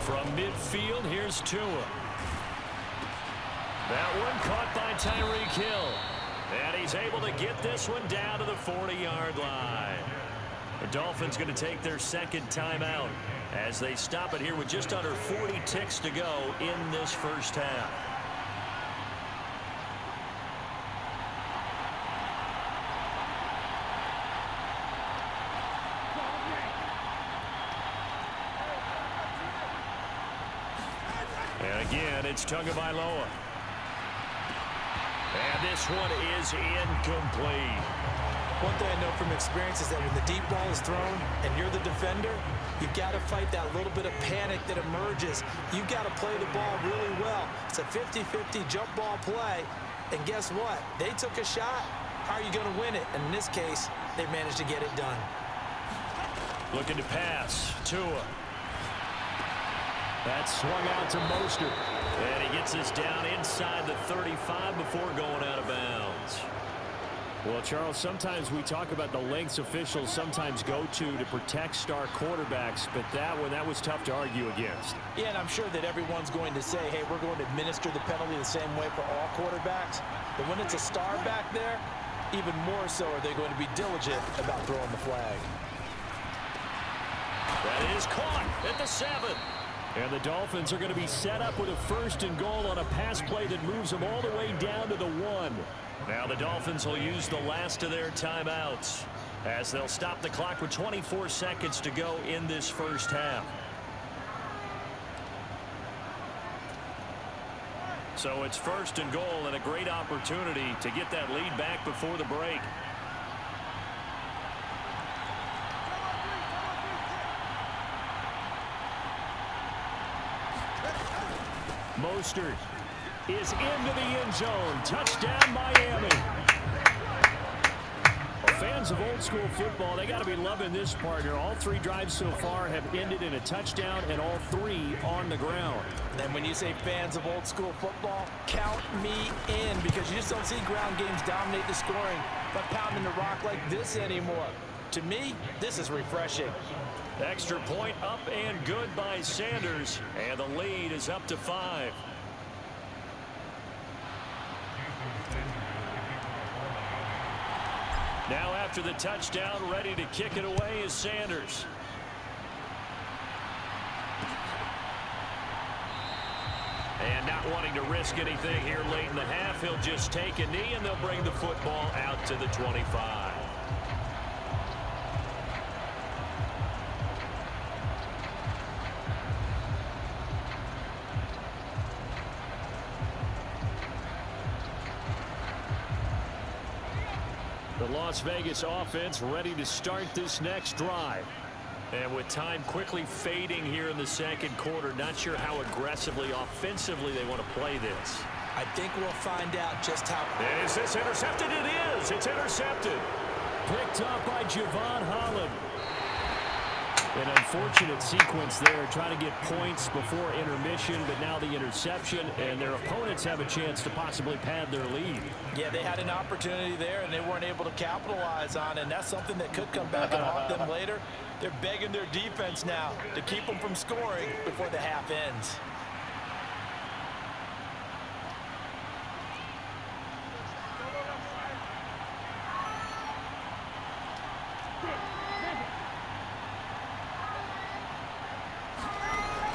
From midfield, here's Tua. That one caught by Tyreek Hill. And he's able to get this one down to the 40-yard line. The Dolphins going to take their second timeout as they stop it here with just under 40 ticks to go in this first half. And again, it's Tagovailoa. And this one is incomplete. One thing I know from experience is that when the deep ball is thrown and you're the defender, you've got to fight that little bit of panic that emerges. You've got to play the ball really well. It's a 50-50 jump ball play. And guess what? They took a shot. How are you going to win it? And in this case, they managed to get it done. Looking to pass. Tua. That swung out to Mostert. And he gets us down inside the 35 before going out of bounds. Well, Charles, sometimes we talk about the lengths officials sometimes go to protect star quarterbacks, but that was tough to argue against. Yeah, and I'm sure that everyone's going to say, hey, we're going to administer the penalty the same way for all quarterbacks. But when it's a star back there, even more so are they going to be diligent about throwing the flag. That is caught at the 7. And the Dolphins are going to be set up with a 1st and goal on a pass play that moves them all the way down to the 1. Now the Dolphins will use the last of their timeouts as they'll stop the clock with 24 seconds to go in this first half. So it's 1st and goal and a great opportunity to get that lead back before the break. Mostert is into the end zone. Touchdown, Miami. Well, fans of old school football, they got to be loving this partner. All 3 drives so far have ended in a touchdown, and all 3 on the ground. Then when you say fans of old school football, count me in, because you just don't see ground games dominate the scoring by pounding the rock like this anymore. To me, this is refreshing. Extra point up and good by Sanders, and the lead is up to 5. Now after the touchdown, ready to kick it away is Sanders. And not wanting to risk anything here late in the half, he'll just take a knee and they'll bring the football out to the 25. The Las Vegas offense ready to start this next drive. And with time quickly fading here in the second quarter, not sure how aggressively, offensively they want to play this. I think we'll find out just how. And is this intercepted? It is. It's intercepted. Picked up by Javon Holland. An unfortunate sequence there, trying to get points before intermission, but now the interception, and their opponents have a chance to possibly pad their lead. Yeah, they had an opportunity there, and they weren't able to capitalize on it, and that's something that could come back and haunt them later. They're begging their defense now to keep them from scoring before the half ends.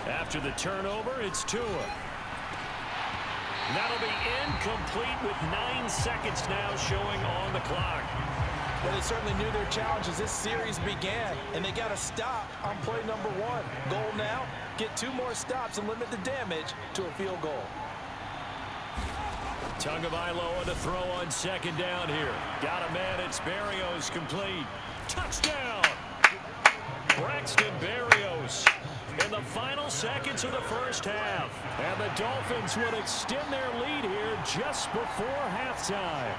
After the turnover, it's Tua. That'll be incomplete with 9 seconds now showing on the clock. Well, they certainly knew their challenge as this series began, and they got to stop on play number 1. Goal now, get 2 more stops and limit the damage to a field goal. Tagovailoa to throw on second down here. Got a man, it's Berrios, complete. Touchdown! Braxton Berrios in the final seconds of the first half. And the Dolphins will extend their lead here just before halftime.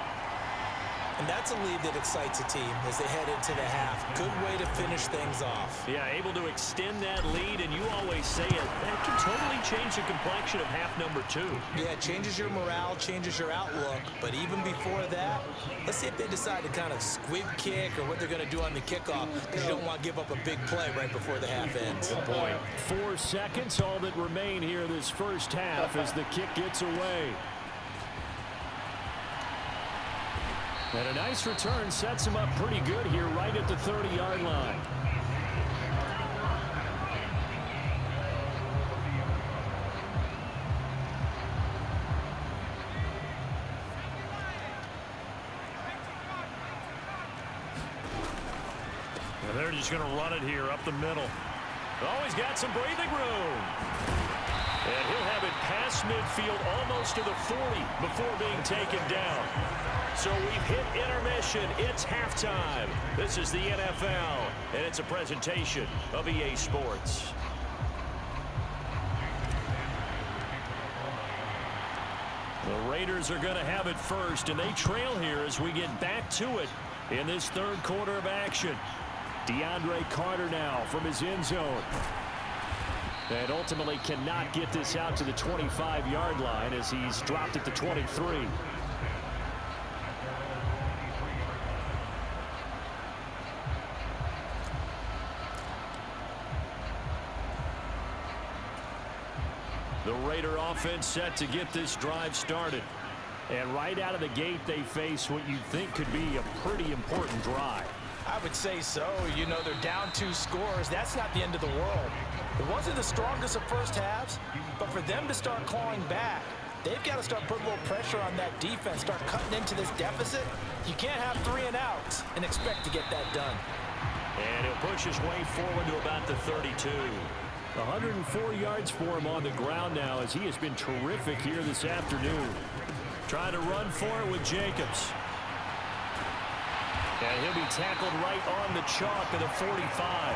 And that's a lead that excites a team as they head into the half. Good way to finish things off. Yeah, able to extend that lead, and you always say it, that can totally change the complexion of half number 2. Yeah, it changes your morale, changes your outlook. But even before that, let's see if they decide to kind of squib kick or what they're going to do on the kickoff, because you don't want to give up a big play right before the half ends. Good point. 4 seconds, all that remain here this first half as the kick gets away. And a nice return sets him up pretty good here right at the 30-yard line. And they're just going to run it here up the middle. Oh, he's got some breathing room. And he'll have it past midfield almost to the 40 before being taken down. So we've hit intermission. It's halftime. This is the NFL, and it's a presentation of EA Sports. The Raiders are going to have it first, and they trail here as we get back to it in this third quarter of action. DeAndre Carter now from his end zone. And ultimately cannot get this out to the 25-yard line as he's dropped at the 23. The Raider offense set to get this drive started. And right out of the gate, they face what you think could be a pretty important drive. I would say so. You know, they're down 2 scores. That's not the end of the world. It wasn't the strongest of first halves, but for them to start clawing back, they've got to start putting a little pressure on that defense, start cutting into this deficit. You can't have 3 and outs and expect to get that done. And he'll push his way forward to about the 32. 104 yards for him on the ground now as he has been terrific here this afternoon. Trying to run for it with Jacobs. And he'll be tackled right on the chalk of the 45.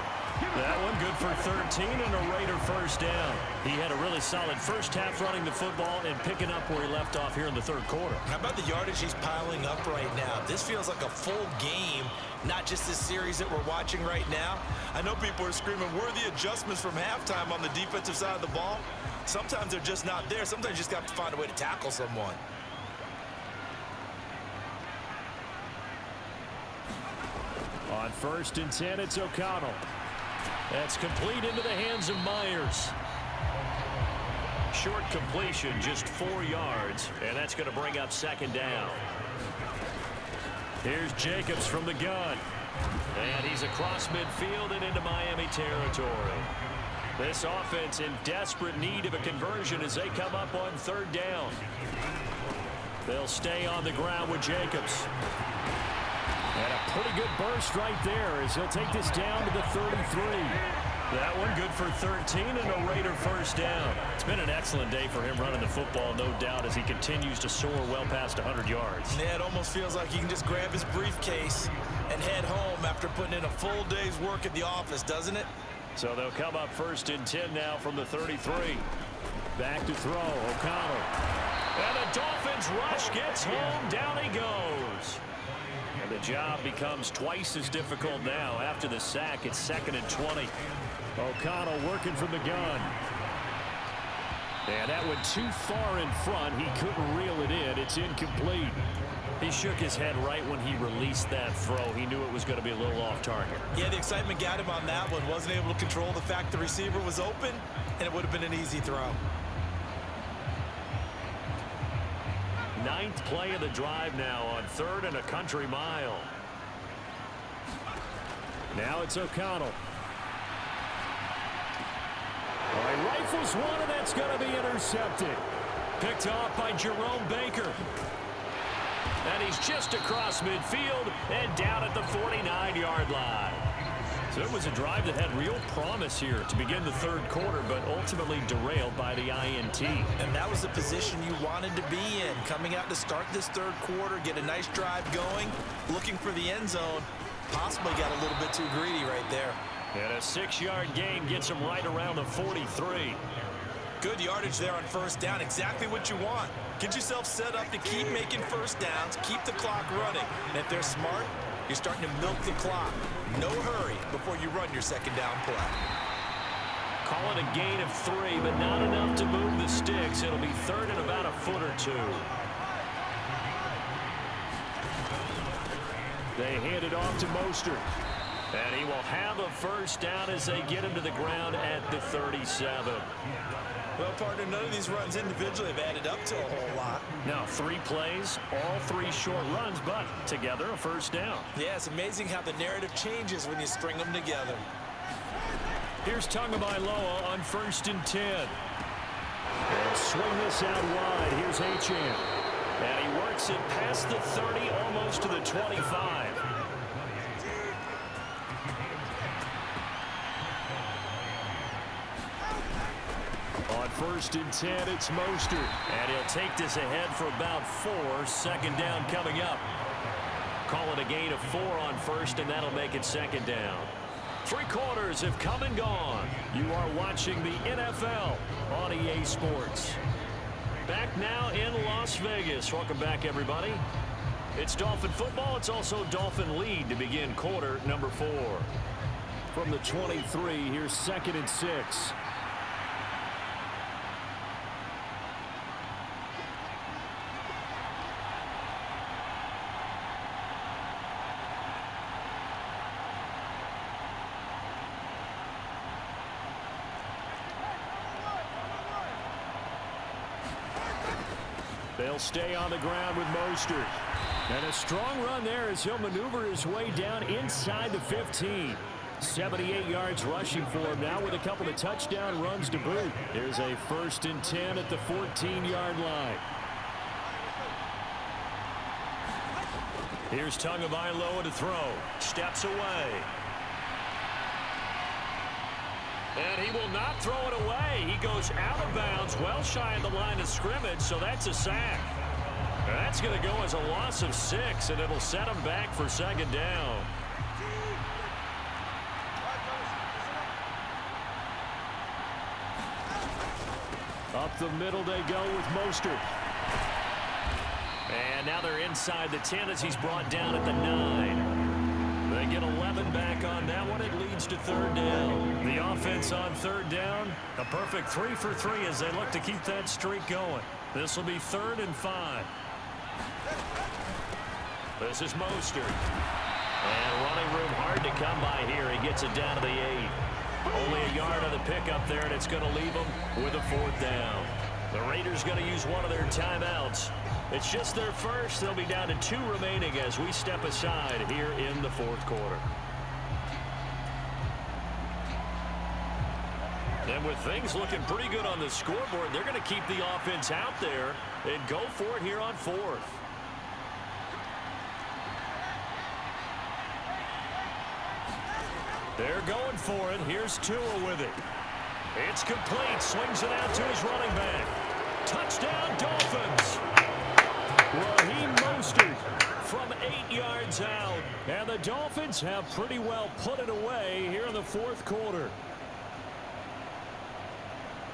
That one good for 13 and a Raider first down. He had a really solid first half running the football and picking up where he left off here in the third quarter. How about the yardage he's piling up right now? This feels like a full game, not just this series that we're watching right now. I know people are screaming worthy adjustments from halftime on the defensive side of the ball. Sometimes they're just not there. Sometimes you just got to find a way to tackle someone. On 1st and 10, it's O'Connell. That's complete into the hands of Myers. Short completion, just 4 yards, and that's going to bring up 2nd down. Here's Jacobs from the gun. And he's across midfield and into Miami territory. This offense in desperate need of a conversion as they come up on 3rd down. They'll stay on the ground with Jacobs. And a pretty good burst right there as he'll take this down to the 33. That one good for 13 and a Raider first down. It's been an excellent day for him running the football, no doubt, as he continues to soar well past 100 yards. Yeah, it almost feels like he can just grab his briefcase and head home after putting in a full day's work at the office, doesn't it? So they'll come up 1st and 10 now from the 33. Back to throw, O'Connell. And the Dolphins rush gets home, down he goes. And the job becomes twice as difficult now. After the sack, it's 2nd and 20. O'Connell working from the gun. And that went too far in front. He couldn't reel it in. It's incomplete. He shook his head right when he released that throw. He knew it was going to be a little off target. Yeah, the excitement got him on that one. Wasn't able to control the fact the receiver was open, and it would have been an easy throw. 9th play of the drive now on 3rd and a country mile. Now it's O'Connell. He rifles one, and that's going to be intercepted. Picked off by Jerome Baker. And he's just across midfield and down at the 49-yard line. So it was a drive that had real promise here to begin the 3rd quarter, but ultimately derailed by the INT. And that was the position you wanted to be in, coming out to start this 3rd quarter, get a nice drive going, looking for the end zone. Possibly got a little bit too greedy right there. And a 6-yard gain gets him right around the 43. Good yardage there on first down. Exactly what you want. Get yourself set up to keep making first downs, keep the clock running. And if they're smart, you're starting to milk the clock. No hurry before you run your second down play. Call it a gain of 3, but not enough to move the sticks. It'll be third and about a foot or two. They hand it off to Mostert. And he will have a first down as they get him to the ground at the 37. Well, partner, none of these runs individually have added up to a whole lot. Now 3 plays, all 3 short runs, but together a first down. Yeah, it's amazing how the narrative changes when you string them together. Here's Tagovailoa on 1st and 10. They'll swing this out wide. Here's Achane. And he works it past the 30, almost to the 25. On 1st and 10, it's Mostert. And he'll take this ahead for about 4. Second down coming up. Call it a gain of 4 on 1st, and that'll make it second down. 3 quarters have come and gone. You are watching the NFL on EA Sports. Back now in Las Vegas. Welcome back, everybody. It's Dolphin football. It's also Dolphin lead to begin quarter number 4. From the 23, here's 2nd and 6. They'll stay on the ground with Mostert. And a strong run there as he'll maneuver his way down inside the 15. 78 yards rushing for him now with a couple of touchdown runs to boot. There's a 1st and 10 at the 14-yard line. Here's Tagovailoa to throw. Steps away. And he will not throw it away. He goes out of bounds, well shy of the line of scrimmage, so that's a sack. And that's going to go as a loss of 6, and it'll set him back for second down. Up the middle they go with Mostert. And now they're inside the 10 as he's brought down at the 9. They get 11 back on that one. It leads to third down. The offense on third down, a perfect 3 for 3 as they look to keep that streak going. This will be 3rd and 5. This is Mostert. And running room hard to come by here. He gets it down to the 8. Only a yard on the pickup there, and it's going to leave them with a 4th down. The Raiders going to use one of their timeouts. It's just their first. They'll be down to 2 remaining as we step aside here in the 4th quarter. And with things looking pretty good on the scoreboard, they're going to keep the offense out there and go for it here on 4th. They're going for it. Here's Tua with it. It's complete. Swings it out to his running back. Touchdown, Dolphins. Raheem Mostert from 8 yards out. And the Dolphins have pretty well put it away here in the 4th quarter.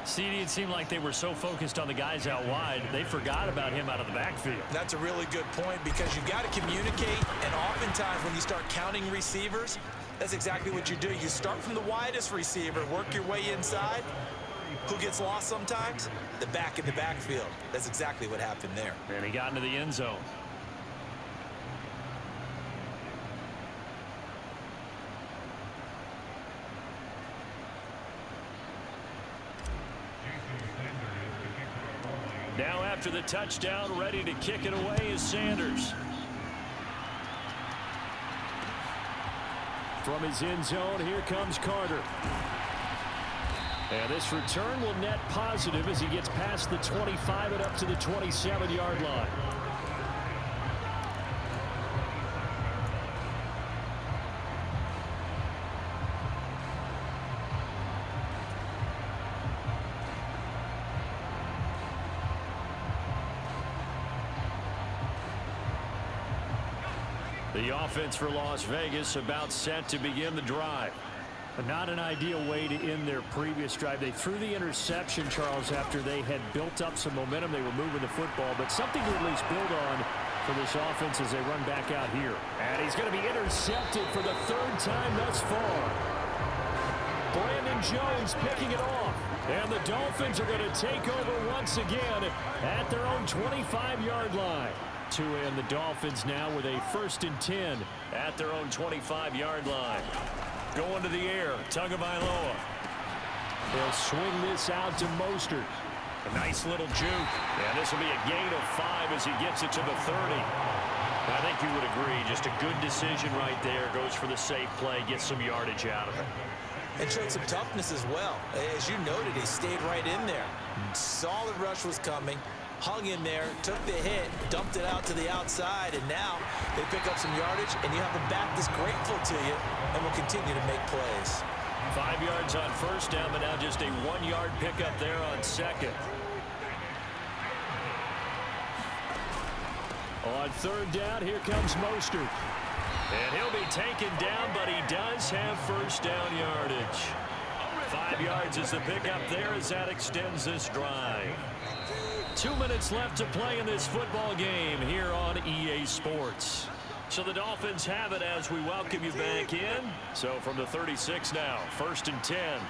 CD, it seemed like they were so focused on the guys out wide, they forgot about him out of the backfield. That's a really good point because you've got to communicate, and oftentimes when you start counting receivers, that's exactly what you do. You start from the widest receiver, work your way inside. Who gets lost sometimes? The back in the backfield. That's exactly what happened there. And he got into the end zone. Now after the touchdown, ready to kick it away is Sanders. From his end zone, here comes Carter. And this return will net positive as he gets past the 25 and up to the 27-yard line. The offense for Las Vegas about set to begin the drive. Not an ideal way to end their previous drive. They threw the interception, Charles, after they had built up some momentum. They were moving the football, but something to at least build on for this offense as they run back out here. And he's going to be intercepted for the third time thus far. Brandon Jones picking it off. And the Dolphins are going to take over once again at their own 25-yard line. Tua and the Dolphins now with a 1st and 10 at their own 25-yard line. Going to the air, Tagovailoa. They'll swing this out to Mostert. A nice little juke. And this will be a gain of 5 as he gets it to the 30. I think you would agree, just a good decision right there. Goes for the safe play, gets some yardage out of it. And showed some toughness as well. As you noted, he stayed right in there. Solid rush was coming. Hung in there, took the hit, dumped it out to the outside, and now they pick up some yardage, and you have a back that's grateful to you and will continue to make plays. 5 yards on 1st down, but now just a 1-yard pickup there on 2nd. On 3rd down, here comes Mostert. And he'll be taken down, but he does have 1st down yardage. 5 yards is the pickup there as that extends this drive. 2 minutes left to play in this football game here on EA Sports. So the Dolphins have it as we welcome you back in. So from the 36 now, 1st and 10.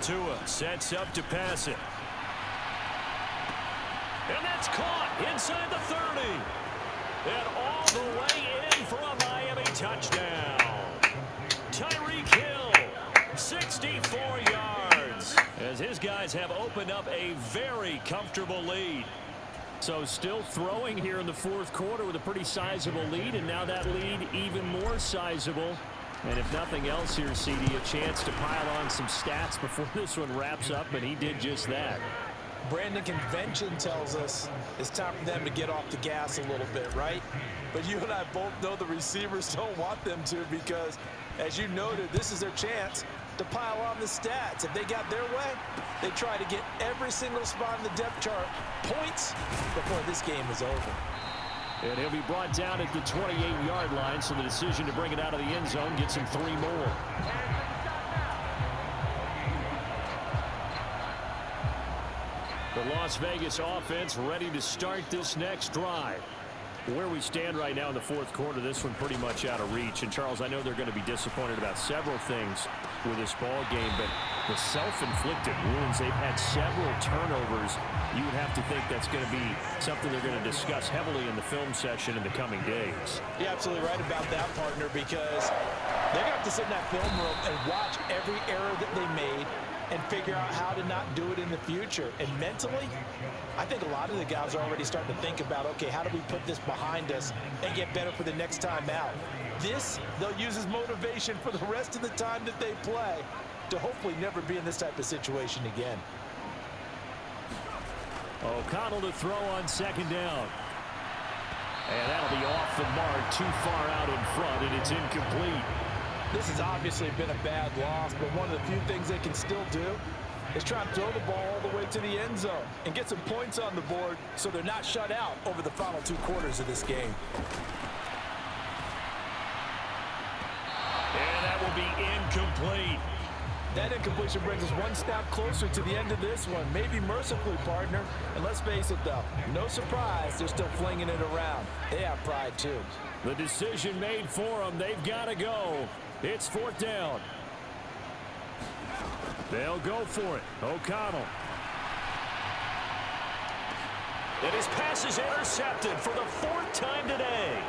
Tua sets up to pass it. And that's caught inside the 30. And all the way in for a Miami touchdown. Tyreek Hill, 64 yards. As his guys have opened up a very comfortable lead. So still throwing here in the 4th quarter with a pretty sizable lead. And now that lead even more sizable. And if nothing else here, CD, a chance to pile on some stats before this one wraps up. And he did just that. Brandon, convention tells us it's time for them to get off the gas a little bit, right? But you and I both know the receivers don't want them to because, as you noted, this is their chance to pile on the stats. If they got their way, they try to get every single spot in the depth chart points before this game is over. And he'll be brought down at the 28-yard line, so the decision to bring it out of the end zone gets him 3 more. The Las Vegas offense ready to start this next drive. Where we stand right now in the 4th quarter, this one pretty much out of reach. And, Charles, I know they're going to be disappointed about several things with this ball game, but the self-inflicted wounds, they've had several turnovers. You would have to think that's going to be something they're going to discuss heavily in the film session in the coming days. You're absolutely right about that, partner, because they're going to have to sit in that film room and watch every error that they made and figure out how to not do it in the future. And mentally, I think a lot of the guys are already starting to think about, okay, how do we put this behind us and get better for the next time out? This, they'll use as motivation for the rest of the time that they play to hopefully never be in this type of situation again. O'Connell to throw on 2nd down. And that'll be off the mark, too far out in front, and it's incomplete. This has obviously been a bad loss, but one of the few things they can still do is try and throw the ball all the way to the end zone and get some points on the board so they're not shut out over the final 2 quarters of this game. And that will be incomplete. That incompletion brings us one step closer to the end of this one, maybe mercifully, partner. And let's face it, though, no surprise, they're still flinging it around. They have pride, too. The decision made for them. They've got to go. It's 4th down. They'll go for it. O'Connell. And his pass is intercepted for the 4th time today.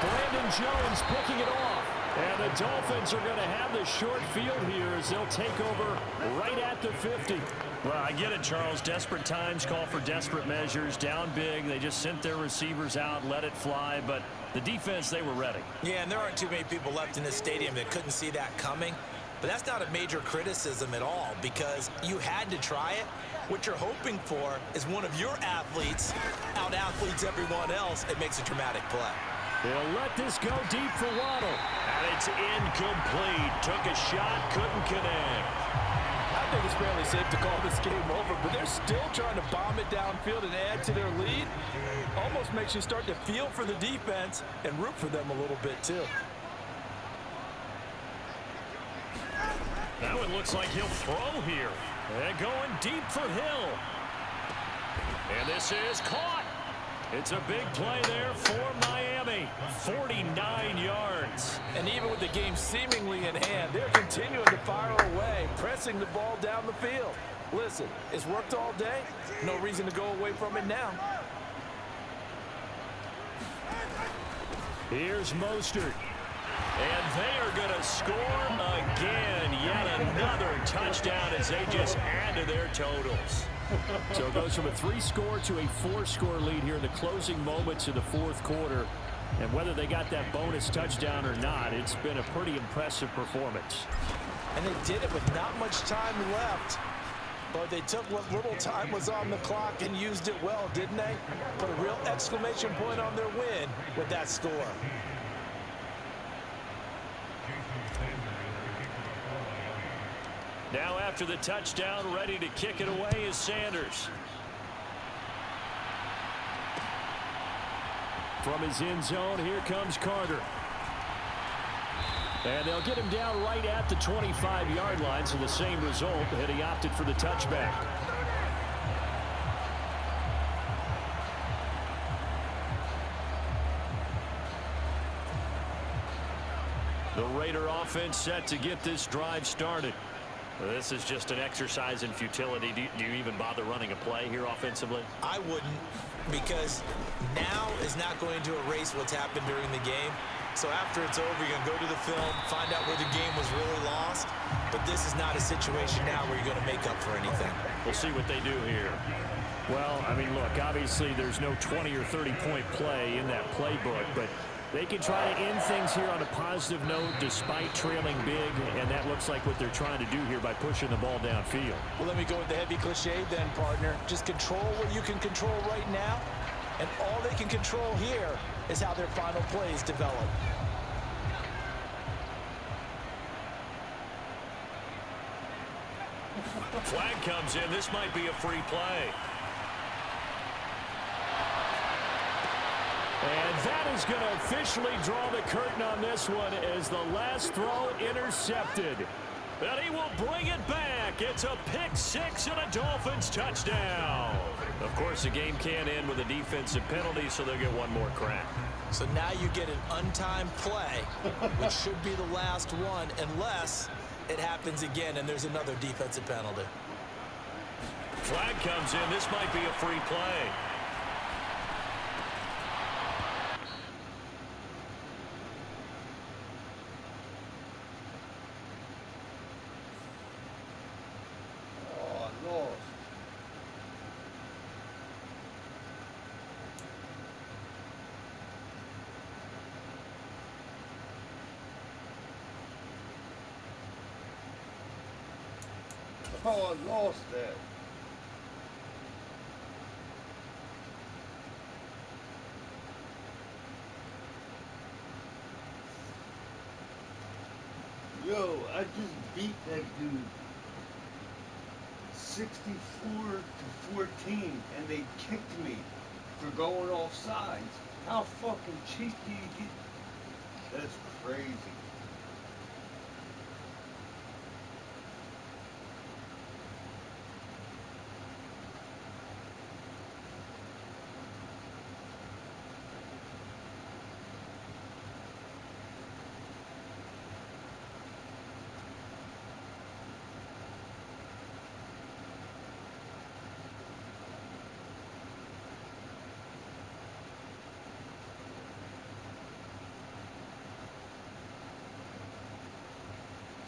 Brandon Jones picking it off. And the Dolphins are going to have the short field here as they'll take over right at the 50. Well, I get it, Charles. Desperate times call for desperate measures. Down big. They just sent their receivers out, let it fly. But the defense, they were ready. Yeah, and there aren't too many people left in this stadium that couldn't see that coming. But that's not a major criticism at all because you had to try it. What you're hoping for is one of your athletes out-athletes everyone else and makes a dramatic play. They'll let this go deep for Waddle. And it's incomplete. Took a shot, couldn't connect. How think it's fairly safe to call this game over, but they're still trying to bomb it downfield and add to their lead. Almost makes you start to feel for the defense and root for them a little bit, too. That one looks like he'll throw here. And going deep for Hill. And this is caught. It's a big play there for Miami. 49 yards. And even with the game seemingly in hand, they're continuing to fire away, pressing the ball down the field. Listen, it's worked all day. No reason to go away from it now. Here's Mostert. And they are going to score again. Yet another touchdown as they just add to their totals. So it goes from a 3-score to a 4-score lead here in the closing moments of the fourth quarter. And whether they got that bonus touchdown or not, it's been a pretty impressive performance. And they did it with not much time left. But they took what little time was on the clock and used it well, didn't they? Put a real exclamation point on their win with that score. Now after the touchdown, ready to kick it away is Sanders. From his end zone, here comes Carter. And they'll get him down right at the 25-yard line, so the same result, and he opted for the touchback. The Raider offense set to get this drive started. This is just an exercise in futility. Do you even bother running a play here offensively? I wouldn't, because now is not going to erase what's happened during the game. So after it's over, you're going to go to the film, find out where the game was really lost. But this is not a situation now where you're going to make up for anything. We'll see what they do here. Well, I mean, look, obviously there's no 20 or 30-point play in that playbook, but they can try to end things here on a positive note despite trailing big, and that looks like what they're trying to do here by pushing the ball downfield. Well, let me go with the heavy cliche then, partner. Just control what you can control right now, and all they can control here is how their final plays develop. Flag comes in. This might be a free play. And that is going to officially draw the curtain on this one as the last throw intercepted. But he will bring it back. It's a pick-6 and a Dolphins touchdown. Of course, the game can't end with a defensive penalty, so they'll get one more crack. So now you get an untimed play, which should be the last one, unless it happens again and there's another defensive penalty. Flag comes in. This might be a free play. Oh, I lost that. Yo, I just beat that dude 64 to 14, and they kicked me for going off sides. How fucking cheap do you get? That's crazy.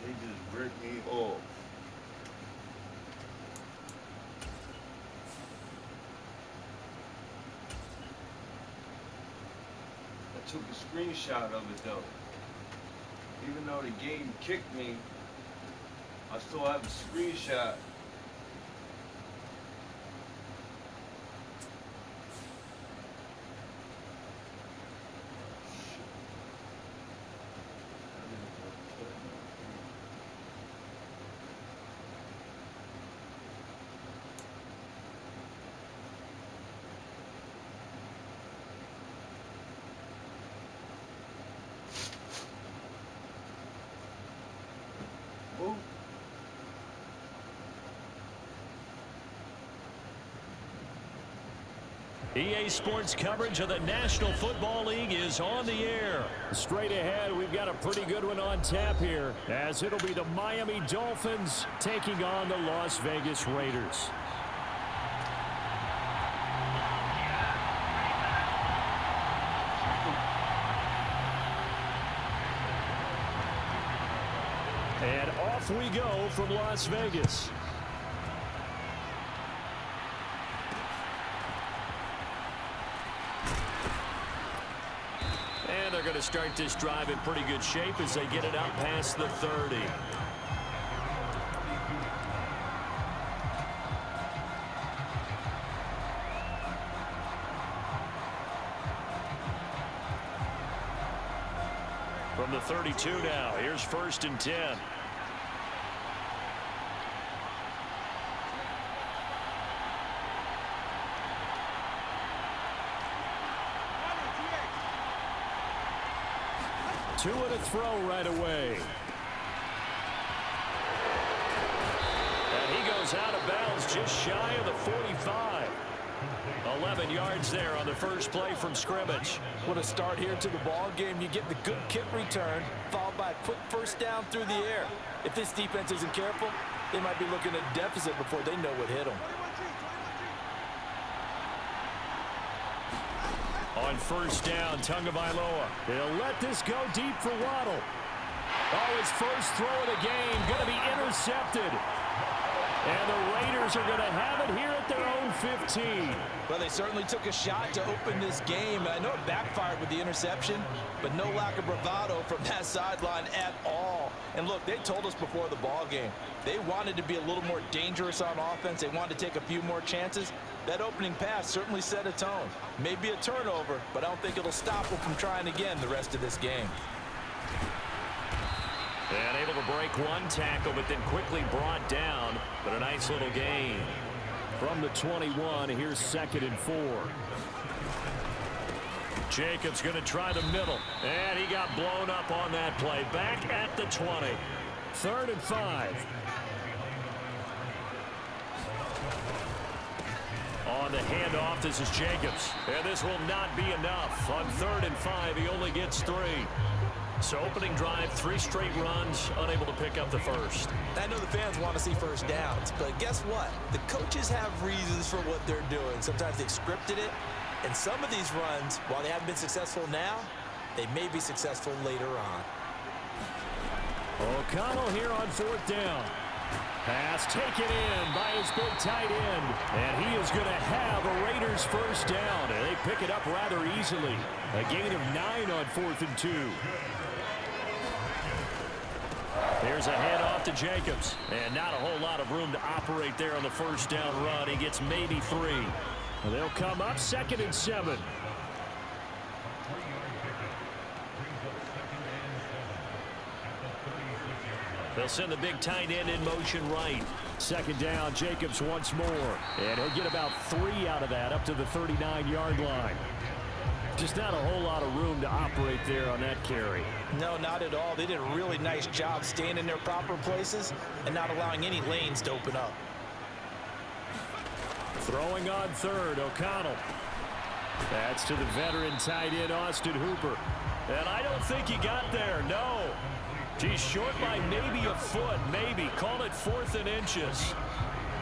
They just ripped me off. I took a screenshot of it though. Even though the game kicked me, I still have a screenshot. EA Sports coverage of the National Football League is on the air. Straight ahead, we've got a pretty good one on tap here, as it'll be the Miami Dolphins taking on the Las Vegas Raiders. And off we go from Las Vegas. And they're going to start this drive in pretty good shape as they get it out past the 30. From the 32 now, here's 1st and 10. Two and a throw right away. And he goes out of bounds just shy of the 45. 11 yards there on the first play from scrimmage. What a start here to the ball game. You get the good kick return, followed by a quick first down through the air. If this defense isn't careful, they might be looking at a deficit before they know what hit them. On first down, Tagovailoa. He'll let this go deep for Waddle. Oh, his first throw of the game going to be intercepted. And the Raiders are going to have it here at their own 15. Well, they certainly took a shot to open this game. I know it backfired with the interception, but no lack of bravado from that sideline at all. And look, they told us before the ball game, they wanted to be a little more dangerous on offense. They wanted to take a few more chances. That opening pass certainly set a tone. Maybe a turnover, but I don't think it'll stop them from trying again the rest of this game. And able to break one tackle, but then quickly brought down. But a nice little gain. From the 21, here's 2nd and 4. Jacobs going to try the middle. And he got blown up on that play. Back at the 20. 3rd and 5. On the handoff, this is Jacobs. And this will not be enough. On 3rd and 5, he only gets 3. So opening drive, 3 straight runs, unable to pick up the first. I know the fans want to see first downs, but guess what? The coaches have reasons for what they're doing. Sometimes they've scripted it, and some of these runs, while they haven't been successful now, they may be successful later on. O'Connell here on 4th down. Pass taken in by his big tight end. And he is going to have a Raiders first down. And they pick it up rather easily. A gain of 9 on 4th and 2. There's a handoff to Jacobs. And not a whole lot of room to operate there on the first down run. He gets maybe 3. And they'll come up 2nd and 7. They'll send the big tight end in motion right. 2nd down, Jacobs once more. And he'll get about 3 out of that up to the 39-yard line. Just not a whole lot of room to operate there on that carry. No, not at all. They did a really nice job staying in their proper places and not allowing any lanes to open up. Throwing on 3rd, O'Connell. That's to the veteran tight end, Austin Hooper. And I don't think he got there, no. He's short by maybe a foot, maybe. Call it 4th and inches.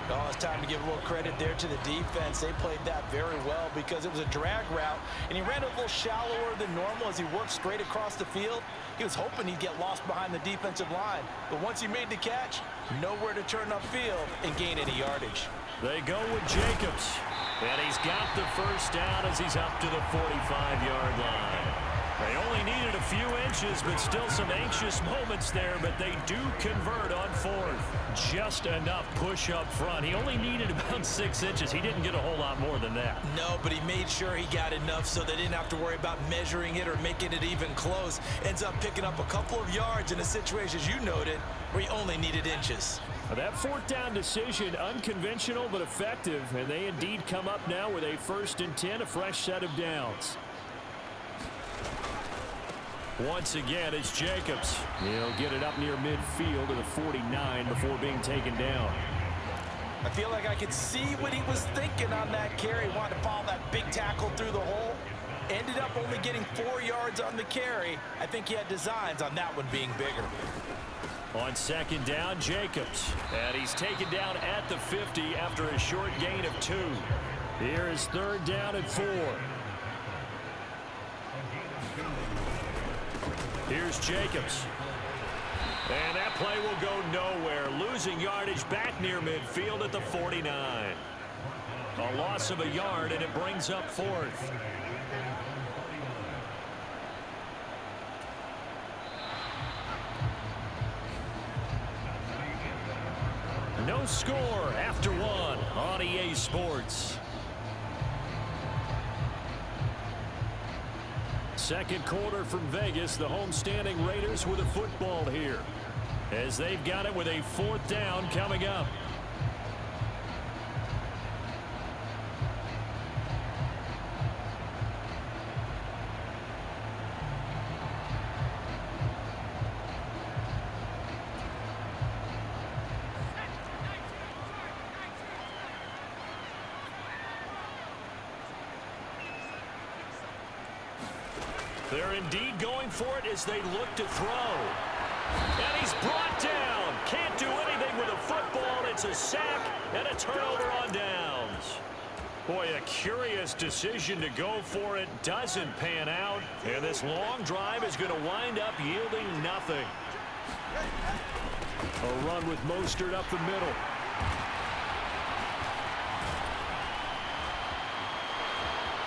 Oh, it's time to give a little credit there to the defense. They played that very well because it was a drag route, and he ran it a little shallower than normal as he worked straight across the field. He was hoping he'd get lost behind the defensive line, but once he made the catch, nowhere to turn upfield and gain any yardage. They go with Jacobs, and he's got the first down as he's up to the 45-yard line. They only needed a few inches, but still some anxious moments there, but they do convert on 4th. Just enough push up front. He only needed about 6 inches. He didn't get a whole lot more than that. No, but he made sure he got enough so they didn't have to worry about measuring it or making it even close. Ends up picking up a couple of yards in a situation, as you noted, where he only needed inches. That 4th down decision, unconventional but effective, and they indeed come up now with a 1st and 10, a fresh set of downs. Once again, it's Jacobs. He'll get it up near midfield to the 49 before being taken down. I feel like I could see what he was thinking on that carry. Wanted to follow that big tackle through the hole. Ended up only getting 4 yards on the carry. I think he had designs on that one being bigger. On second down, Jacobs. And he's taken down at the 50 after a short gain of 2. Here is third down and 4. Here's Jacobs. And that play will go nowhere. Losing yardage back near midfield at the 49. A loss of a yard, and it brings up 4th. No score after 1 on EA Sports. Second quarter from Vegas. The homestanding Raiders with a football here, as they've got it with a 4th down coming up. They're indeed going for it as they look to throw. And he's brought down. Can't do anything with a football. It's a sack and a turnover on downs. Boy, a curious decision to go for it. Doesn't pan out. And this long drive is going to wind up yielding nothing. A run with Mostert up the middle.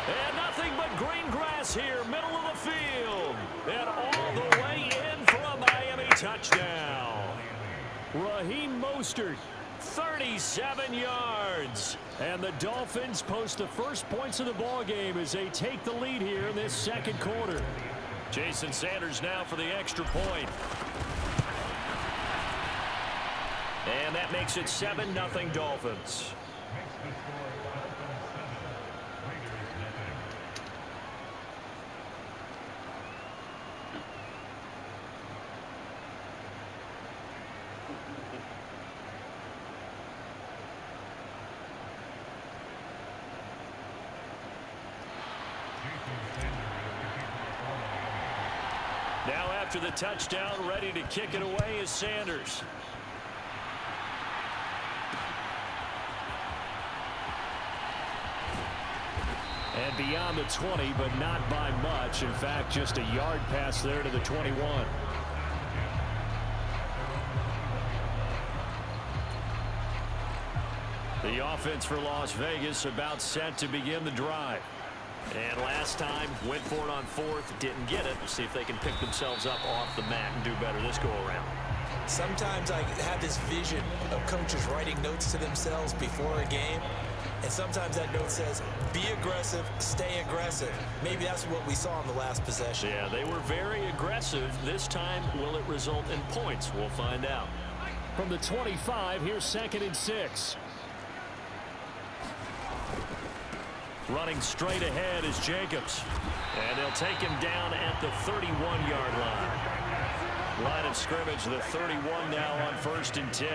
And nothing but green grass here, middle of the field. And all the way in for a Miami touchdown. Raheem Mostert, 37 yards. And the Dolphins post the first points of the ballgame as they take the lead here in this second quarter. Jason Sanders now for the extra point. And that makes it 7-0 Dolphins. Now after the touchdown, ready to kick it away is Sanders. And beyond the 20, but not by much. In fact, just a yard pass there to the 21. The offense for Las Vegas about set to begin the drive. And last time, went for it on 4th, didn't get it. See if they can pick themselves up off the mat and do better this go-around. Sometimes I have this vision of coaches writing notes to themselves before a game. And sometimes that note says, be aggressive, stay aggressive. Maybe that's what we saw in the last possession. Yeah, they were very aggressive. This time, will it result in points? We'll find out. From the 25, here's 2nd and 6. Running straight ahead is Jacobs. And they'll take him down at the 31-yard line. Line of scrimmage, the 31 now on 1st and 10.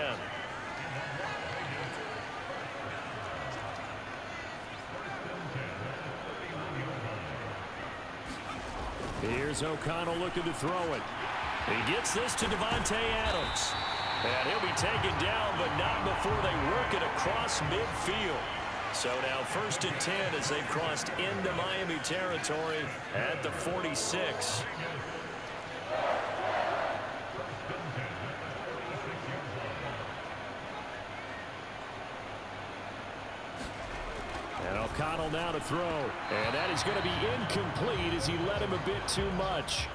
Here's O'Connell looking to throw it. He gets this to Devontae Adams. And he'll be taken down, but not before they work it across midfield. So now 1st and 10 as they've crossed into Miami territory at the 46. And O'Connell now to throw. And that is going to be incomplete as he led him a bit too much.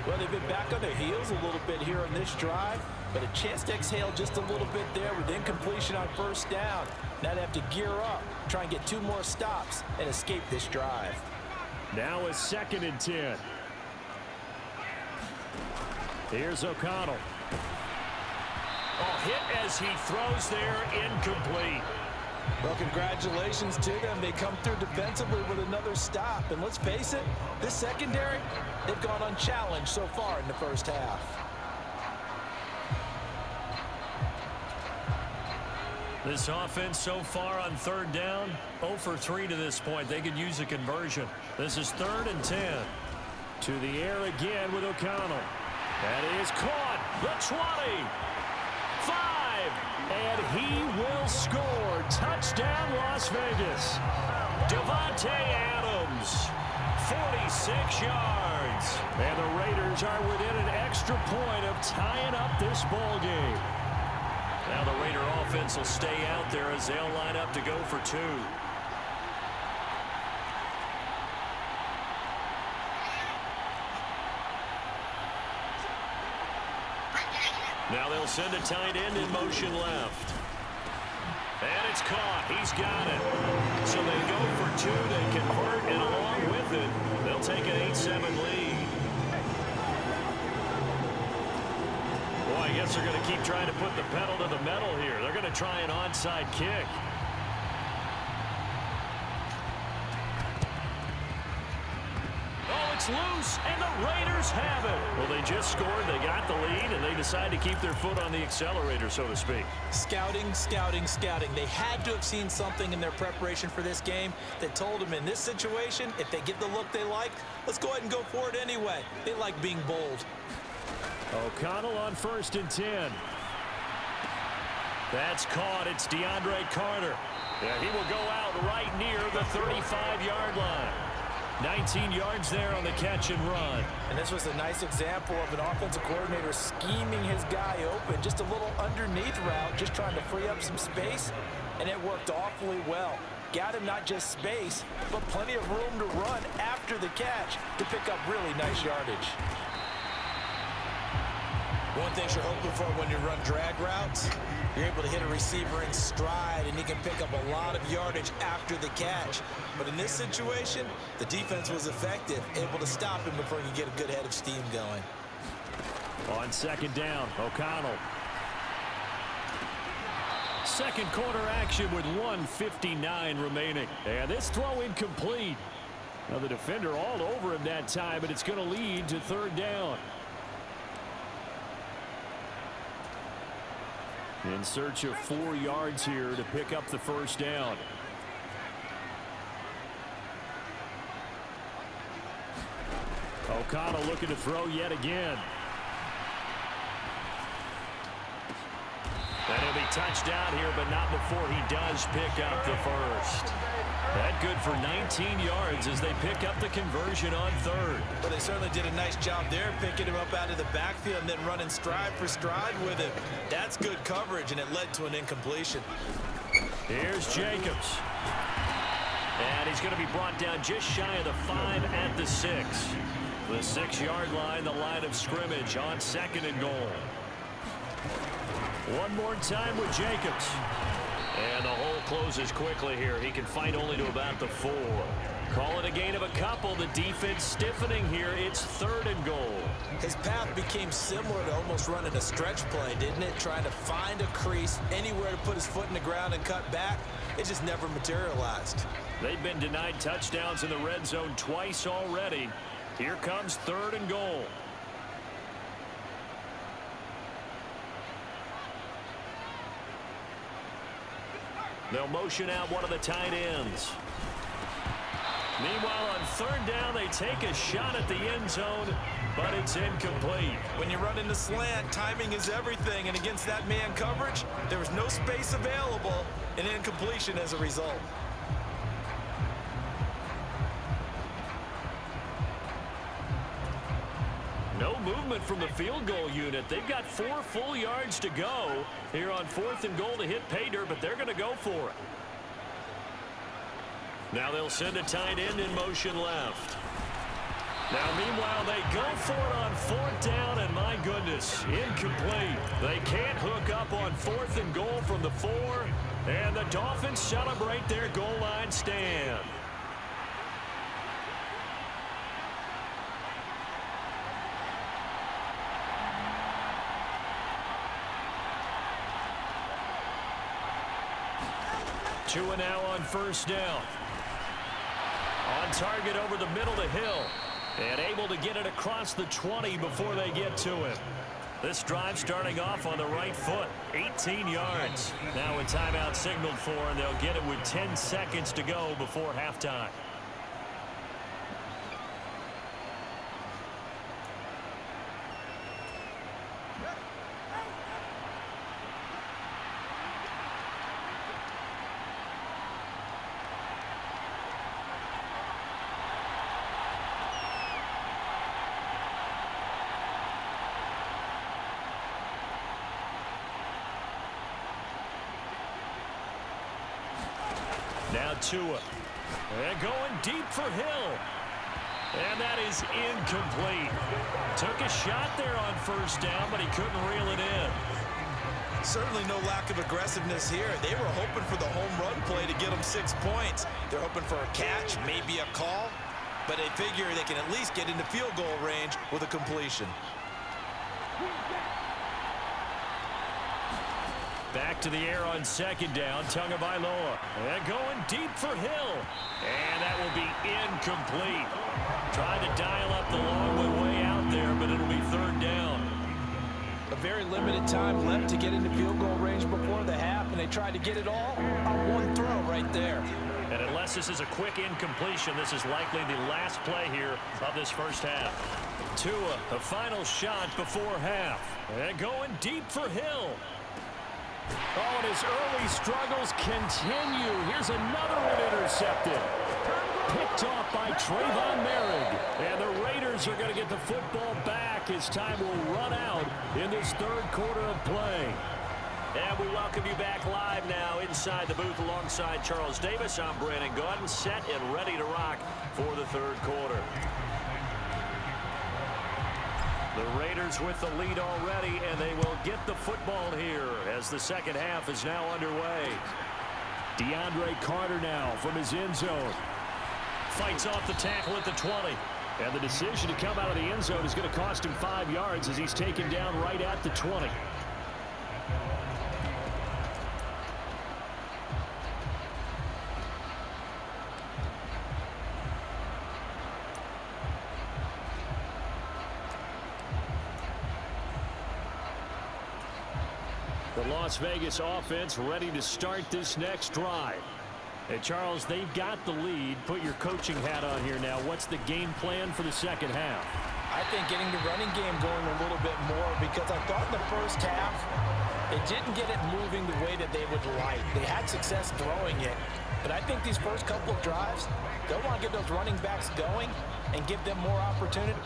Well, they've been back on their heels a little bit here on this drive, but a chance to exhale just a little bit there with incompletion on 1st down. Now they have to gear up, try and get 2 more stops, and escape this drive. Now a 2nd and 10. Here's O'Connell. Oh, hit as he throws there, incomplete. Well, congratulations to them. They come through defensively with another stop. And let's face it, this secondary, they've gone unchallenged so far in the first half. This offense so far on third down, 0 for 3 to this point. They could use a conversion. This is 3rd and 10. To the air again with O'Connell. That is caught. The 20. 5. And he will score. Touchdown, Las Vegas. Devontae Adams. 46 yards. And the Raiders are within an extra point of tying up this ball game. Now the Raider offense will stay out there as they'll line up to go for 2. Now they'll send a tight end in motion left. And it's caught. He's got it. So they go for 2. They convert, and along with it, they'll take an 8-7 lead. Boy, I guess they're going to keep trying to put the pedal to the metal here. They're going to try an onside kick. Oh, it's loose, and the Raiders have it. Well, they just scored. They got the lead, and they decide to keep their foot on the accelerator, so to speak. Scouting, scouting, scouting. They had to have seen something in their preparation for this game that told them in this situation, if they get the look they like, let's go ahead and go for it anyway. They like being bold. O'Connell on 1st and 10. That's caught. It's DeAndre Carter. Yeah, he will go out right near the 35-yard line. 19 yards there on the catch and run. And this was a nice example of an offensive coordinator scheming his guy open. Just a little underneath route, just trying to free up some space, and it worked awfully well. Got him not just space, but plenty of room to run after the catch to pick up really nice yardage. One thing you're hoping for when you run drag routes, you're able to hit a receiver in stride, and he can pick up a lot of yardage after the catch. But in this situation, the defense was effective, able to stop him before he could get a good head of steam going. On 2nd down, O'Connell. Second quarter action with 1:59 remaining. And this throw incomplete. Now the defender all over him that time, but it's going to lead to 3rd down. In search of 4 yards here to pick up the 1st down. O'Connell looking to throw yet again. And he'll be touched down here, but not before he does pick up the 1st. That good for 19 yards as they pick up the conversion on 3rd. Well, they certainly did a nice job there, picking him up out of the backfield and then running stride for stride with him. That's good coverage, and it led to an incompletion. Here's Jacobs. And he's going to be brought down just shy of the 5 at the 6. The 6-yard line, the line of scrimmage on 2nd and goal. One more time with Jacobs. And the hole closes quickly here. He can fight only to about the 4. Call it a gain of a couple. The defense stiffening here. It's 3rd and goal. His path became similar to almost running a stretch play, didn't it? Trying to find a crease, anywhere to put his foot in the ground and cut back. It just never materialized. They've been denied touchdowns in the red zone twice already. Here comes 3rd and goal. They'll motion out one of the tight ends. Meanwhile, on 3rd down, they take a shot at the end zone, but it's incomplete. When you run in the slant, timing is everything, and against that man coverage, there was no space available, and incompletion as a result. No movement from the field goal unit. They've got 4 full yards to go here on 4th and goal to hit pay dirt, but they're going to go for it. Now they'll send a tight end in motion left. Now, meanwhile, they go for it on 4th down, and my goodness, incomplete. They can't hook up on 4th and goal from the 4, and the Dolphins celebrate their goal line stand. Two and now on 1st down. On target over the middle to Hill. And able to get it across the 20 before they get to him. This drive starting off on the right foot. 18 yards. Now a timeout signaled for, and they'll get it with 10 seconds to go before halftime. Now Tua. And going deep for Hill. And that is incomplete. Took a shot there on first down, but he couldn't reel it in. Certainly no lack of aggressiveness here. They were hoping for the home run play to get them 6 points. They're hoping for a catch, maybe a call, but they figure they can at least get into field goal range with a completion. Back to the air on second down. Tagovailoa. And going deep for Hill. And that will be incomplete. Trying to dial up the long way out there, but it'll be third down. A very limited time left to get into field goal range before the half, and they tried to get it all on one throw right there. And unless this is a quick incompletion, this is likely the last play here of this first half. Tua, the final shot before half. And going deep for Hill. Oh, and his early struggles continue. Here's another one intercepted. Picked off by Trayvon Merrick. And the Raiders are going to get the football back as time will run out in this third quarter of play. And we welcome you back live now inside the booth alongside Charles Davis. I'm Brandon Gaudin, set and ready to rock for the third quarter. The Raiders with the lead already, and they will get the football here as the second half is now underway. DeAndre Carter now from his end zone. Fights off the tackle at the 20. And the decision to come out of the end zone is going to cost him 5 yards as he's taken down right at the 20. The Las Vegas offense ready to start this next drive. Hey, Charles, they've got the lead. Put your coaching hat on here now. What's the game plan for the second half? I think getting the running game going a little bit more, because I thought in the first half they didn't get it moving the way that they would like. They had success throwing it, but I think these first couple of drives, they'll want to get those running backs going and give them more opportunity.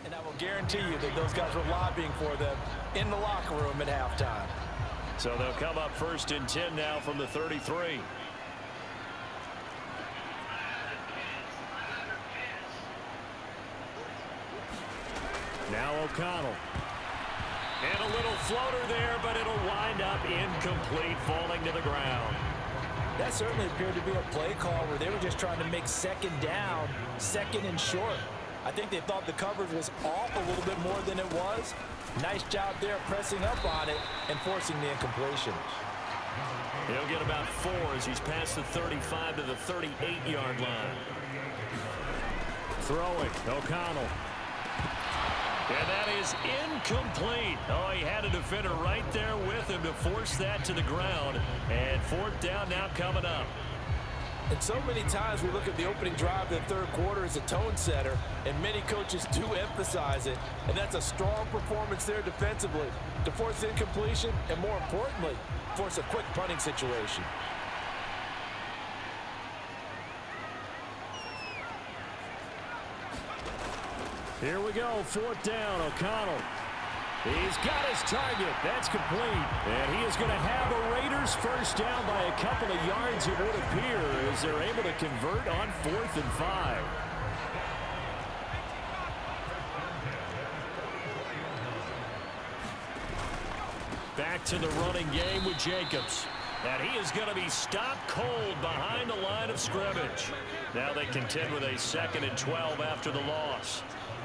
And I will guarantee you that those guys were lobbying for them in the locker room at halftime. So they'll come up first and 10 now from the 33. Now O'Connell. And a little floater there, but it'll wind up incomplete, falling to the ground. That certainly appeared to be a play call where they were just trying to make second down, second and short. I think they thought the coverage was off a little bit more than it was. Nice job there pressing up on it and forcing the incompletion. He'll get about 4 as he's past the 35 to the 38-yard line. Throwing, O'Connell. And that is incomplete. Oh, he had a defender right there with him to force that to the ground. And fourth down now coming up. And so many times we look at the opening drive of the third quarter as a tone setter, and many coaches do emphasize it. And that's a strong performance there defensively to force incompletion and, more importantly, force a quick punting situation. Here we go, 4th down, O'Connell. He's got his target. That's complete. And he is going to have a Raiders first down by a couple of yards, it would appear, as they're able to convert on 4th and 5. Back to the running game with Jacobs. And he is going to be stopped cold behind the line of scrimmage. Now they contend with a 2nd and 12 after the loss.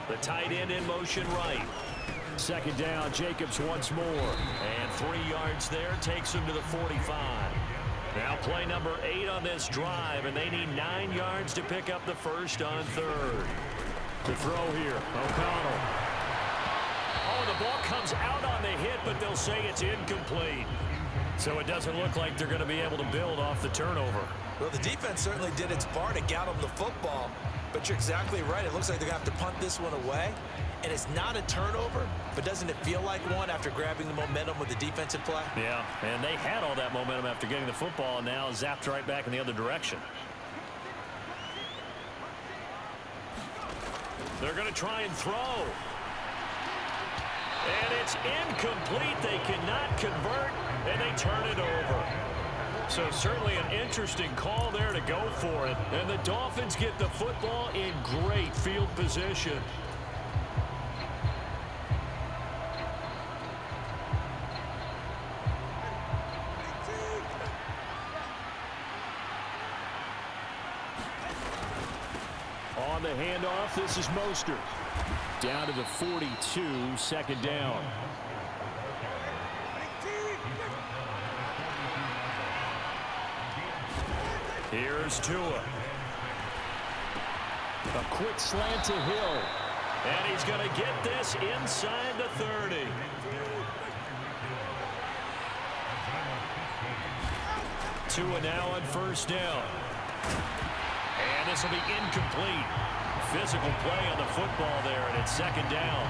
The tight end in motion right. 2nd down, Jacobs once more. And 3 yards there takes him to the 45. Now play number 8 on this drive, and they need 9 yards to pick up the first on 3rd. To throw here, O'Connell. Oh, the ball comes out on the hit, but they'll say it's incomplete. So it doesn't look like they're going to be able to build off the turnover. Well, the defense certainly did its part to get them the football. But you're exactly right. It looks like they're going to have to punt this one away. And it's not a turnover, but doesn't it feel like one after grabbing the momentum with the defensive play? Yeah, and they had all that momentum after getting the football, and now zapped right back in the other direction. They're going to try and throw. And it's incomplete. They cannot convert, and they turn it over. So certainly an interesting call there to go for it. And the Dolphins get the football in great field position. On the handoff, this is Mostert. Down to the 42, 2nd down. Here's Tua. A quick slant to Hill. And he's going to get this inside the 30. Tua now on 1st down. And this will be incomplete. Physical play on the football there, and it's 2nd down.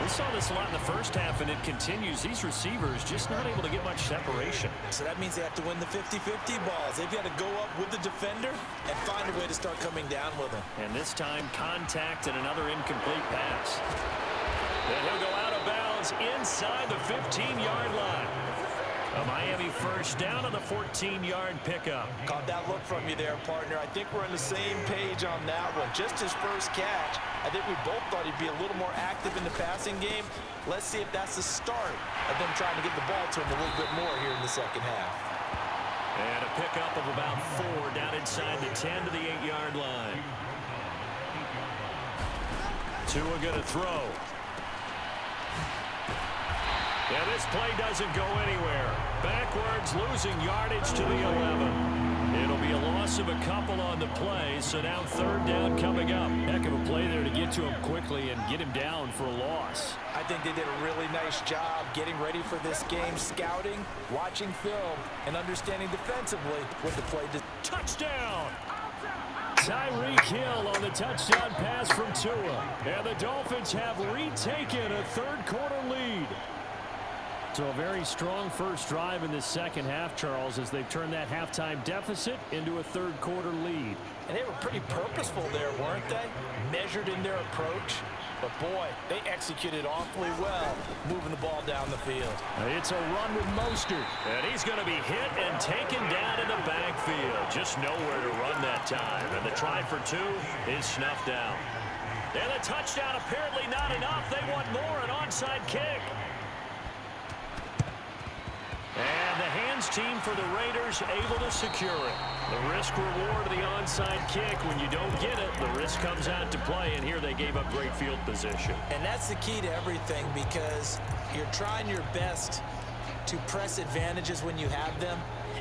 We saw this a lot in the first half, and it continues. These receivers just not able to get much separation. So that means they have to win the 50-50 balls. They've got to go up with the defender and find a way to start coming down with him. And this time, contact and another incomplete pass. Then he'll go out of bounds inside the 15-yard line. A Miami first down on the 14-yard pickup. Caught that look from you there, partner. I think we're on the same page on that one. Just his first catch. I think we both thought he'd be a little more active in the passing game. Let's see if that's the start of them trying to get the ball to him a little bit more here in the second half. And a pickup of about 4 down inside the 10 to the 8-yard line. Tua going to throw. Yeah, this play doesn't go anywhere. Backwards, losing yardage to the 11. It'll be a loss of a couple on the play, so now 3rd down coming up. Heck of a play there to get to him quickly and get him down for a loss. I think they did a really nice job getting ready for this game, scouting, watching film, and understanding defensively what the play did. Touchdown! Tyreek Hill on the touchdown pass from Tua. And the Dolphins have retaken a 3rd quarter lead. So a very strong first drive in the second half, Charles, as they've turned that halftime deficit into a 3rd quarter lead. And they were pretty purposeful there, weren't they? Measured in their approach. But, boy, they executed awfully well, moving the ball down the field. It's a run with Mostert. And he's going to be hit and taken down in the backfield. Just nowhere to run that time. And the try for 2 is snuffed out. And the touchdown apparently not enough. They want more, an onside kick. And the hands team for the Raiders able to secure it. The risk reward of the onside kick. When you don't get it, the risk comes out to play, and here they gave up great field position. And that's the key to everything, because you're trying your best to press advantages when you have them,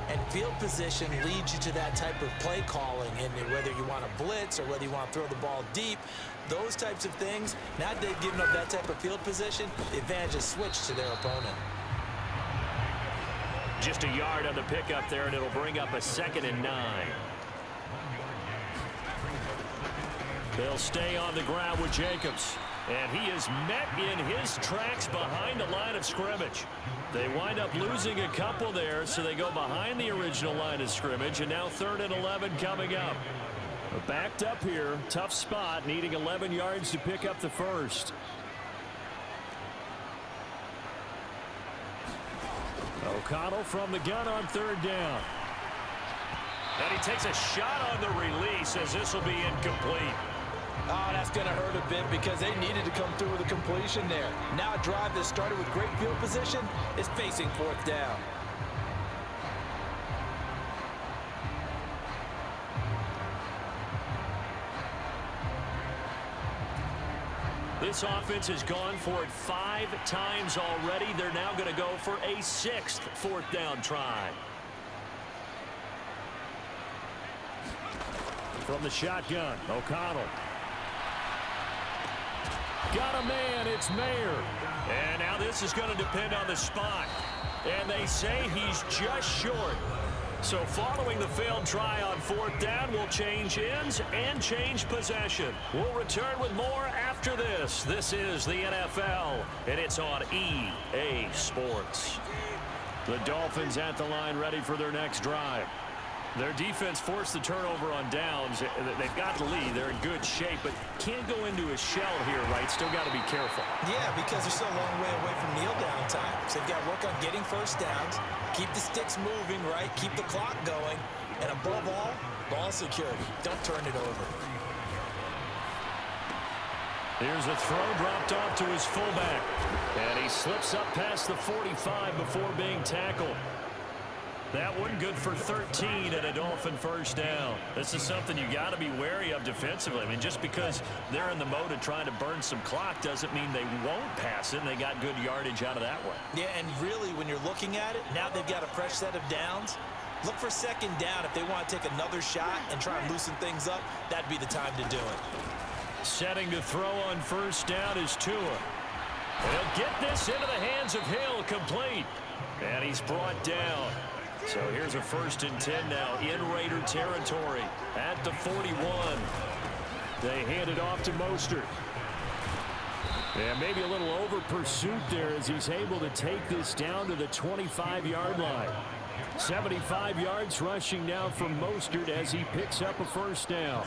and field position leads you to that type of play calling. And whether you want to blitz or whether you want to throw the ball deep, those types of things, now that they've given up that type of field position, the advantage is switched to their opponent. Just a yard on the pickup there, and it'll bring up a 2nd and 9. They'll stay on the ground with Jacobs. And he is met in his tracks behind the line of scrimmage. They wind up losing a couple there, so they go behind the original line of scrimmage, and now 3rd and 11 coming up. Backed up here, tough spot, needing 11 yards to pick up the first. O'Connell from the gun on 3rd down. And he takes a shot on the release as this will be incomplete. Oh, that's going to hurt a bit because they needed to come through with a completion there. Now a drive that started with great field position is facing 4th down. This offense has gone for it 5 times already. They're now going to go for a 6th 4th down try. From the shotgun, O'Connell. Got a man, it's Mayer. And now this is going to depend on the spot. And they say he's just short. So following the failed try on 4th down, we'll change ends and change possession. We'll return with more after this. This is the NFL, and it's on EA Sports. The Dolphins at the line ready for their next drive. Their defense forced the turnover on downs. They've got the lead. They're in good shape, but can't go into a shell here, right? Still got to be careful. Yeah, because they're still a long way away from kneel down time. So they've got to work on getting first downs, keep the sticks moving, right? Keep the clock going. And above all, ball security. Don't turn it over. Here's a throw dropped off to his fullback. And he slips up past the 45 before being tackled. That one good for 13 and a Dolphin first down. This is something you got to be wary of defensively. I mean, just because they're in the mode of trying to burn some clock doesn't mean they won't pass it, and they got good yardage out of that one. Yeah, and really, when you're looking at it, now they've got a fresh set of downs. Look for 2nd down. If they want to take another shot and try and loosen things up, that'd be the time to do it. Setting to throw on first down is Tua. And he'll get this into the hands of Hill, complete. And he's brought down. So here's a 1st and 10 now in Raider territory at the 41. They hand it off to Mostert. And maybe a little over pursuit there as he's able to take this down to the 25-yard line. 75 yards rushing now from Mostert as he picks up a first down.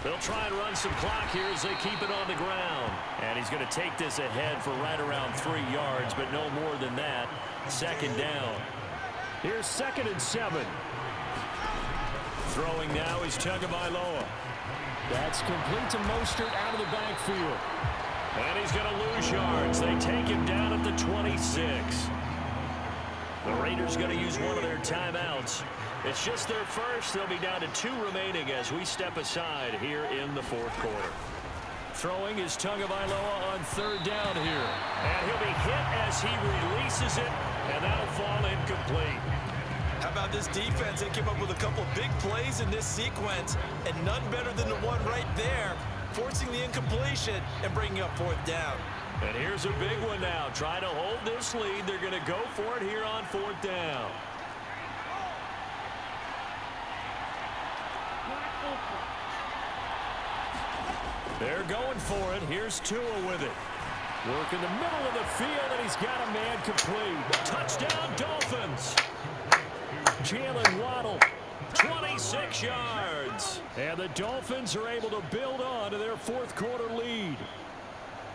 They'll try and run some clock here as they keep it on the ground. And he's going to take this ahead for right around 3 yards, but no more than that. 2nd down. Here's 2nd and 7. Throwing now is Tagovailoa. That's complete to Mostert out of the backfield. And he's going to lose yards. They take him down at the 26. The Raiders going to use one of their timeouts. It's just their first. They'll be down to 2 remaining as we step aside here in the 4th quarter. Throwing is Tagovailoa on 3rd down here. And he'll be hit as he releases it, and that'll fall incomplete. How about this defense? They came up with a couple big plays in this sequence, and none better than the one right there, forcing the incompletion and bringing up 4th down. And here's a big one now. Trying to hold this lead. They're going to go for it here on 4th down. They're going for it. Here's Tua with it. Work in the middle of the field, and he's got a man complete. Touchdown, Dolphins. Jalen Waddle, 26 yards. And the Dolphins are able to build on to their 4th quarter lead.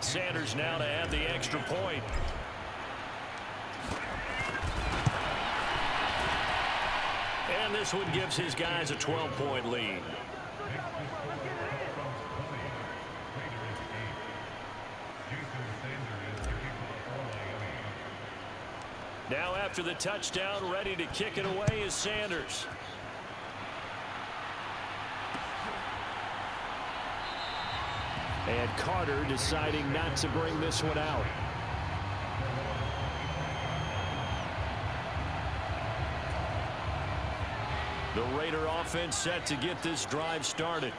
Sanders now to add the extra point. And this one gives his guys a 12-point lead. Now after the touchdown, ready to kick it away is Sanders. And Carter deciding not to bring this one out. The Raider offense set to get this drive started.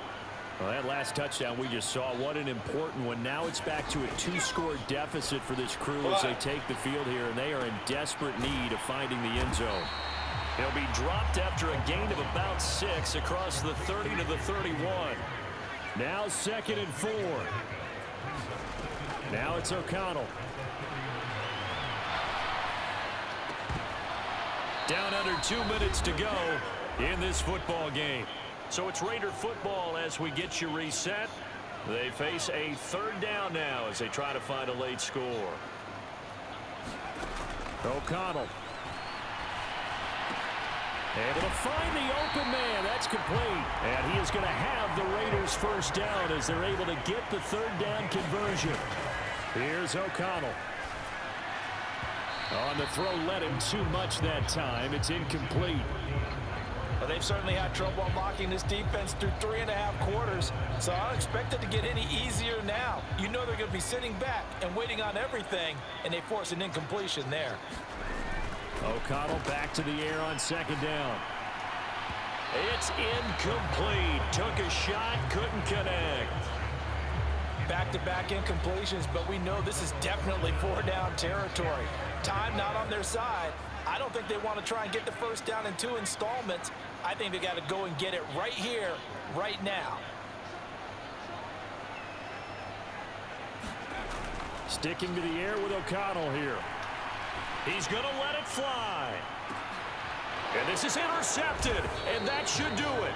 Well, that last touchdown we just saw, what an important one. Now it's back to a 2-score deficit for this crew as they take the field here, and they are in desperate need of finding the end zone. He'll be dropped after a gain of about 6 across the 30 to the 31. Now 2nd and 4. Now it's O'Connell. Down under 2 minutes to go in this football game. So it's Raider football as we get you reset. They face a 3rd down now as they try to find a late score. O'Connell. Able to find the open man. That's complete. And he is going to have the Raiders' 1st down as they're able to get the 3rd down conversion. Here's O'Connell. On the throw, led him too much that time. It's incomplete. Well, they've certainly had trouble unlocking this defense through 3.5 quarters, so I don't expect it to get any easier now. You know they're going to be sitting back and waiting on everything, and they force an incompletion there. O'Connell back to the air on 2nd down. It's incomplete. Took a shot, couldn't connect. Back-to-back incompletions, but we know this is definitely 4-down territory. Time not on their side. I don't think they want to try and get the 1st down in 2 installments. I think they got to go and get it right here, right now. Sticking to the air with O'Connell here. He's going to let it fly. And this is intercepted, and that should do it.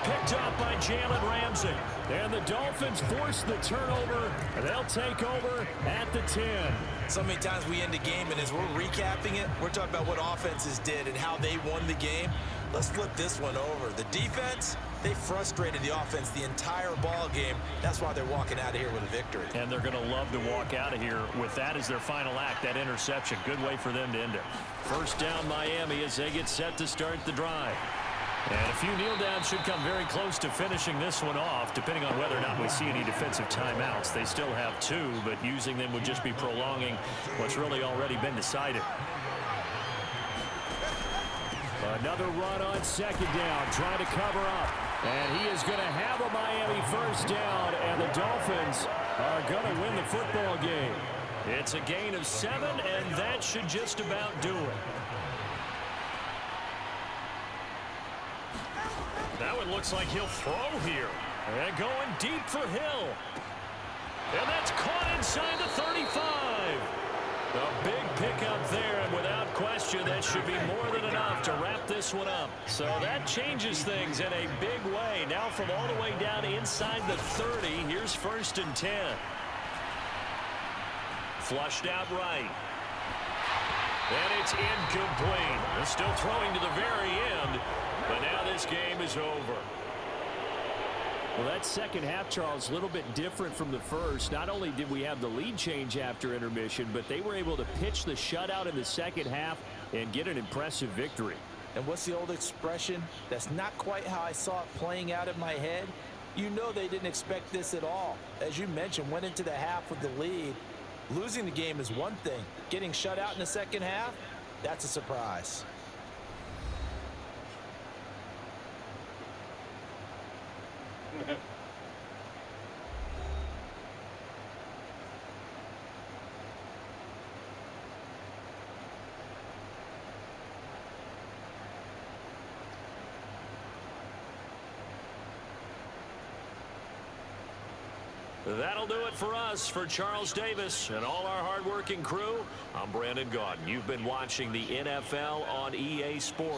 Picked up by Jalen Ramsey. And the Dolphins force the turnover. They'll take over at the 10. So many times we end a game, and as we're recapping it, we're talking about what offenses did and how they won the game. Let's flip this one over. The defense, they frustrated the offense the entire ball game. That's why they're walking out of here with a victory. And they're going to love to walk out of here with that as their final act, that interception. Good way for them to end it. 1st down Miami as they get set to start the drive. And a few kneel downs should come very close to finishing this one off, depending on whether or not we see any defensive timeouts. They still have 2, but using them would just be prolonging what's really already been decided. Another run on 2nd down, trying to cover up. And he is going to have a Miami 1st down, and the Dolphins are going to win the football game. It's a gain of 7, and that should just about do it. That one looks like he'll throw here. And going deep for Hill. And that's caught inside the 35. A big pickup there, and without question, that should be more than enough to wrap this one up. So that changes things in a big way. Now from all the way down inside the 30, here's 1st and 10. Flushed out right. And it's incomplete. They're still throwing to the very end. But now this game is over. Well, that 2nd half, Charles, a little bit different from the 1st. Not only did we have the lead change after intermission, but they were able to pitch the shutout in the 2nd half and get an impressive victory. And what's the old expression? That's not quite how I saw it playing out in my head. You know they didn't expect this at all. As you mentioned, went into the half with the lead. Losing the game is one thing. Getting shut out in the 2nd half, that's a surprise. That'll do it for us. For Charles Davis and all our hardworking crew, I'm Brandon Gaudin. You've been watching the NFL on EA Sports.